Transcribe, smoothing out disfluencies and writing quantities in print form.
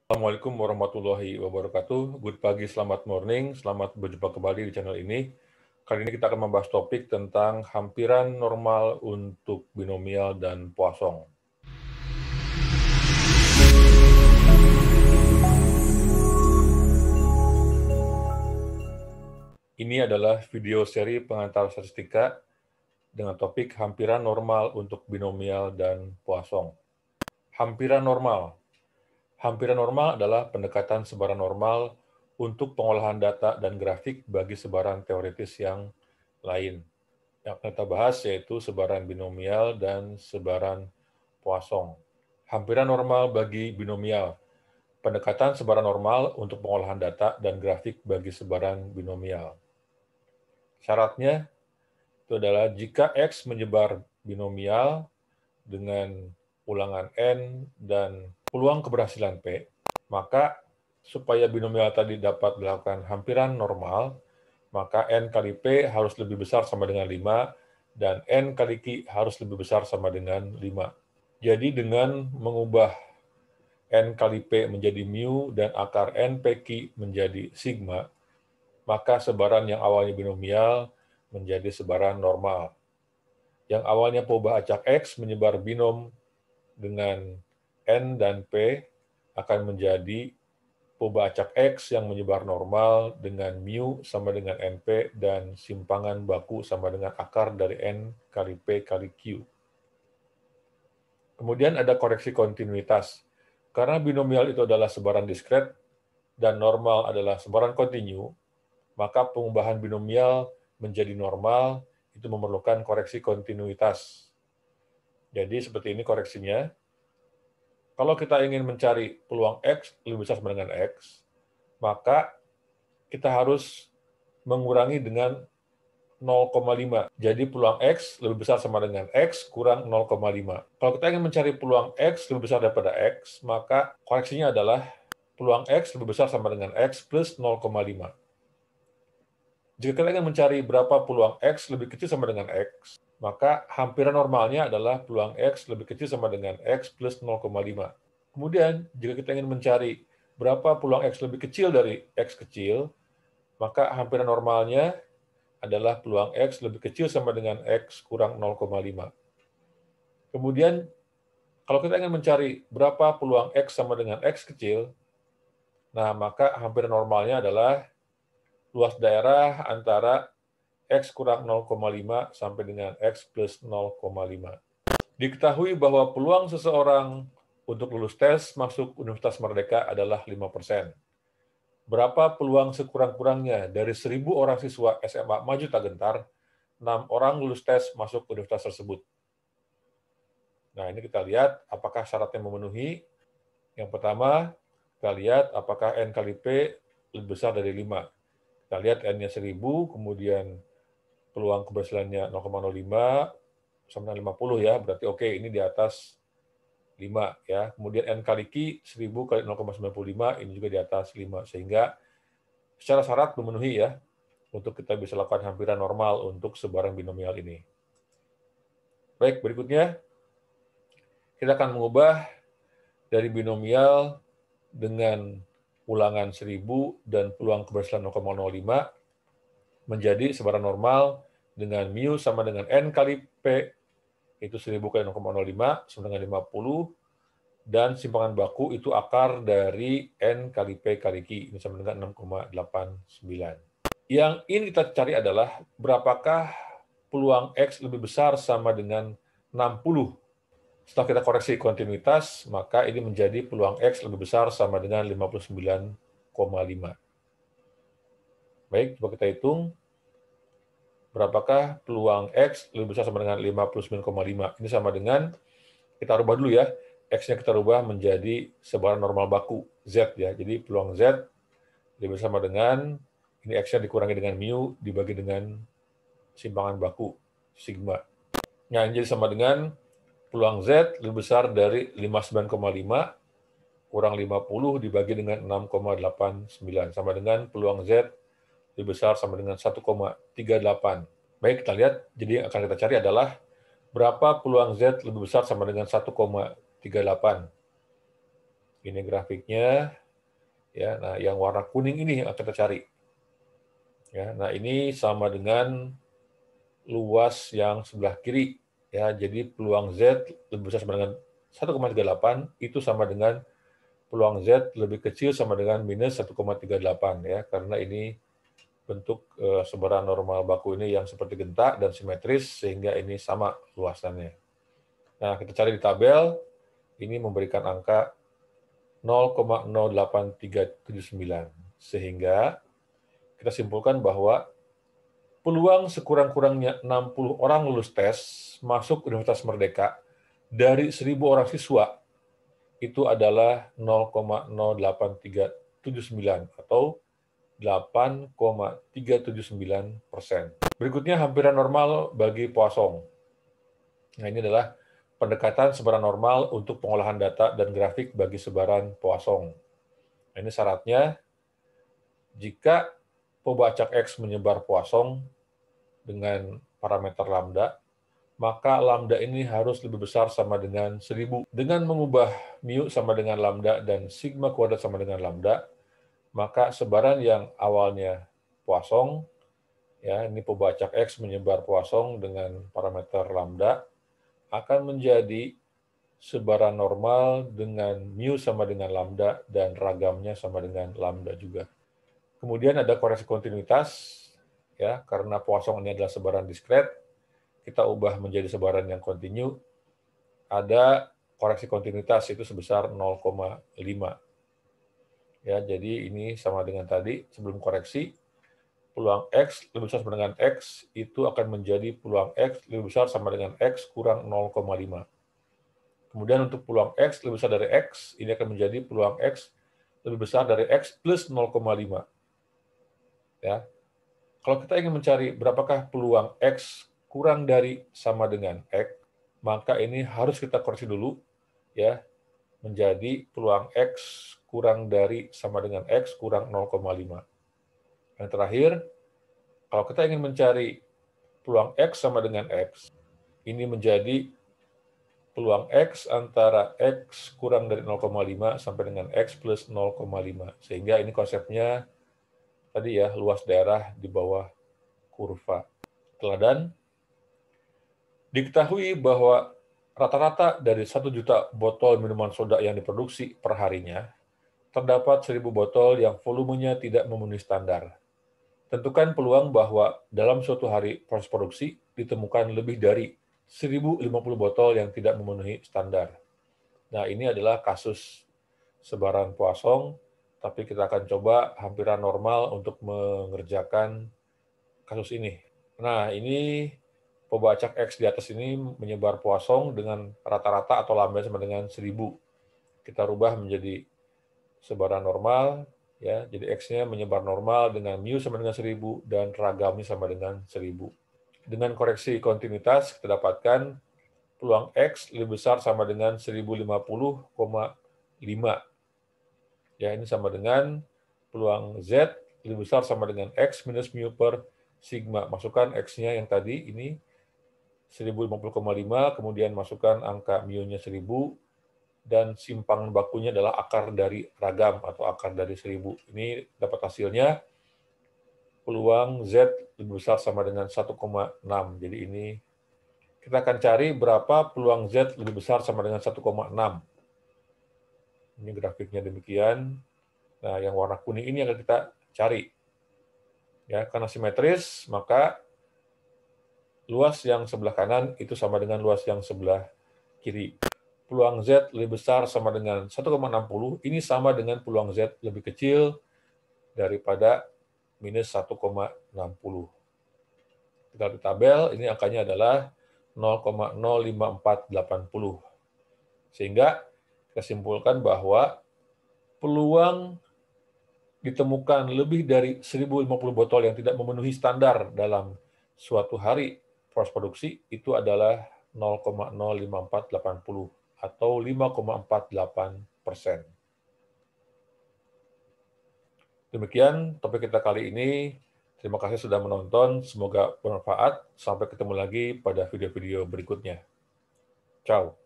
Assalamualaikum warahmatullahi wabarakatuh. Good pagi, selamat morning, selamat berjumpa kembali di channel ini. Kali ini kita akan membahas topik tentang hampiran normal untuk binomial dan Poisson. Ini adalah video seri pengantar statistika dengan topik hampiran normal untuk binomial dan Poisson. Hampiran normal. Hampiran normal adalah pendekatan sebaran normal untuk pengolahan data dan grafik bagi sebaran teoretis yang lain. Yang kita bahas yaitu sebaran binomial dan sebaran Poisson. Hampiran normal bagi binomial. Pendekatan sebaran normal untuk pengolahan data dan grafik bagi sebaran binomial. Syaratnya itu adalah jika X menyebar binomial dengan ulangan N dan peluang keberhasilan P, maka supaya binomial tadi dapat dilakukan hampiran normal, maka N kali P harus lebih besar sama dengan 5, dan N kali Q harus lebih besar sama dengan 5. Jadi dengan mengubah N kali P menjadi mu dan akar N P Q menjadi sigma, maka sebaran yang awalnya binomial menjadi sebaran normal. Yang awalnya poba acak X menyebar binom dengan N dan P akan menjadi poba acak X yang menyebar normal dengan mu sama dengan NP dan simpangan baku sama dengan akar dari N kali P kali Q. Kemudian ada koreksi kontinuitas. Karena binomial itu adalah sebaran diskret dan normal adalah sebaran kontinu, maka pengubahan binomial menjadi normal itu memerlukan koreksi kontinuitas. Jadi seperti ini koreksinya. Kalau kita ingin mencari peluang X lebih besar sama dengan X, maka kita harus mengurangi dengan 0,5. Jadi peluang X lebih besar sama dengan X kurang 0,5. Kalau kita ingin mencari peluang X lebih besar daripada X, maka koreksinya adalah peluang X lebih besar sama dengan X plus 0,5. Jika kita ingin mencari berapa peluang X lebih kecil sama dengan X, maka hampiran normalnya adalah peluang X lebih kecil sama dengan X plus 0,5. Kemudian, jika kita ingin mencari berapa peluang X lebih kecil dari X kecil, maka hampiran normalnya adalah peluang X lebih kecil sama dengan X kurang 0,5. Kemudian, kalau kita ingin mencari berapa peluang X sama dengan X kecil, nah maka hampiran normalnya adalah luas daerah antara X kurang 0,5 sampai dengan X plus 0,5. Diketahui bahwa peluang seseorang untuk lulus tes masuk Universitas Merdeka adalah 5%. Berapa peluang sekurang-kurangnya dari 1.000 orang siswa SMA Maju Tak Gentar, 6 orang lulus tes masuk universitas tersebut. Nah, ini kita lihat apakah syaratnya memenuhi. Yang pertama, kita lihat apakah N kali P lebih besar dari 5. Kita lihat N-nya 1.000, kemudian peluang keberhasilannya 0,05 sama dengan 50 ya, berarti oke, ini di atas 5 ya. Kemudian N kali Q 1000 kali 0,95 ini juga di atas 5, sehingga secara syarat memenuhi ya untuk kita bisa lakukan hampiran normal untuk sebaran binomial ini. Baik, berikutnya kita akan mengubah dari binomial dengan ulangan 1000 dan peluang keberhasilan 0,05 menjadi sebaran normal dengan mu sama dengan N kali P, itu 1000 kali 0,05 sama dengan 50, dan simpangan baku itu akar dari N kali P kali Q, ini sama dengan 6,89. Yang ingin kita cari adalah berapakah peluang X lebih besar sama dengan 60. Setelah kita koreksi kontinuitas, maka ini menjadi peluang X lebih besar sama dengan 59,5. Baik, coba kita hitung. Berapakah peluang X lebih besar sama dengan 59,5? Ini sama dengan, kita rubah dulu ya, X-nya kita rubah menjadi sebaran normal baku, Z ya. Jadi peluang Z lebih sama dengan, ini X-nya dikurangi dengan mu, dibagi dengan simpangan baku, sigma. Nah, ini jadi sama dengan peluang Z lebih besar dari 59,5 kurang 50 dibagi dengan 6,89, sama dengan peluang Z lebih besar sama dengan 1,38. Baik, kita lihat. Jadi yang akan kita cari adalah berapa peluang Z lebih besar sama dengan 1,38. Ini grafiknya, ya. Nah, yang warna kuning ini yang akan kita cari. Ya, nah ini sama dengan luas yang sebelah kiri, ya. Jadi peluang Z lebih besar sama dengan 1,38, itu sama dengan peluang Z lebih kecil sama dengan minus 1,38, ya, karena ini bentuk sebaran normal baku ini yang seperti gentak dan simetris, sehingga ini sama luasannya. Nah, kita cari di tabel, ini memberikan angka 0,08379, sehingga kita simpulkan bahwa peluang sekurang-kurangnya 60 orang lulus tes masuk Universitas Merdeka dari 1.000 orang siswa itu adalah 0,08379 atau 8,379%. Berikutnya hampiran normal bagi Poisson. Nah, ini adalah pendekatan sebaran normal untuk pengolahan data dan grafik bagi sebaran Poisson. Nah, ini syaratnya, jika pembacak X menyebar Poisson dengan parameter lambda, maka lambda ini harus lebih besar sama dengan 1.000. Dengan mengubah mu sama dengan lambda dan sigma kuadrat sama dengan lambda, maka sebaran yang awalnya Poisson, ya, ini pembacak X menyebar Poisson dengan parameter lambda, akan menjadi sebaran normal dengan mu sama dengan lambda dan ragamnya sama dengan lambda juga. Kemudian ada koreksi kontinuitas, ya, karena Poisson ini adalah sebaran diskret, kita ubah menjadi sebaran yang kontinu, ada koreksi kontinuitas itu sebesar 0,5. Ya, jadi ini sama dengan tadi sebelum koreksi, peluang X lebih besar sama dengan X itu akan menjadi peluang X lebih besar sama dengan X kurang 0,5. Kemudian untuk peluang X lebih besar dari X, ini akan menjadi peluang X lebih besar dari X plus 0,5. Ya. Kalau kita ingin mencari berapakah peluang X kurang dari sama dengan X, maka ini harus kita koreksi dulu, ya, menjadi peluang X kurang dari sama dengan X kurang 0,5. Yang terakhir, kalau kita ingin mencari peluang X sama dengan X, ini menjadi peluang X antara X kurang dari 0,5 sampai dengan X plus 0,5. Sehingga ini konsepnya tadi, ya, luas daerah di bawah kurva. Teladan, diketahui bahwa rata-rata dari 1 juta botol minuman soda yang diproduksi per harinya, terdapat 1.000 botol yang volumenya tidak memenuhi standar. Tentukan peluang bahwa dalam suatu hari proses produksi ditemukan lebih dari 1.050 botol yang tidak memenuhi standar. Nah, ini adalah kasus sebaran Poisson, tapi kita akan coba hampiran normal untuk mengerjakan kasus ini. Nah, ini pembacak X di atas ini menyebar Poisson dengan rata-rata atau lambda sama dengan 1.000. Kita rubah menjadi sebaran normal, ya. Jadi X-nya menyebar normal dengan mu sama dengan 1.000 dan ragamnya sama dengan 1.000. Dengan koreksi kontinuitas kita dapatkan peluang X lebih besar sama dengan 1.050,5. Ya, ini sama dengan peluang Z lebih besar sama dengan X minus mu per sigma. Masukkan X-nya yang tadi, ini 1.050,5, kemudian masukkan angka mu-nya 1.000, dan simpangan bakunya adalah akar dari ragam atau akar dari 1.000. Ini dapat hasilnya peluang Z lebih besar sama dengan 1,6. Jadi ini kita akan cari berapa peluang Z lebih besar sama dengan 1,6. Ini grafiknya demikian. Nah, yang warna kuning ini akan kita cari. Ya, karena simetris, maka luas yang sebelah kanan itu sama dengan luas yang sebelah kiri. Peluang Z lebih besar sama dengan 1,60, ini sama dengan peluang Z lebih kecil daripada minus 1,60. Kita lihat di tabel, ini angkanya adalah 0,05480. Sehingga kita simpulkan bahwa peluang ditemukan lebih dari 1.050 botol yang tidak memenuhi standar dalam suatu hari proses produksi itu adalah 0,05480 atau 5,48%. Demikian topik kita kali ini. Terima kasih sudah menonton. Semoga bermanfaat. Sampai ketemu lagi pada video-video berikutnya. Ciao.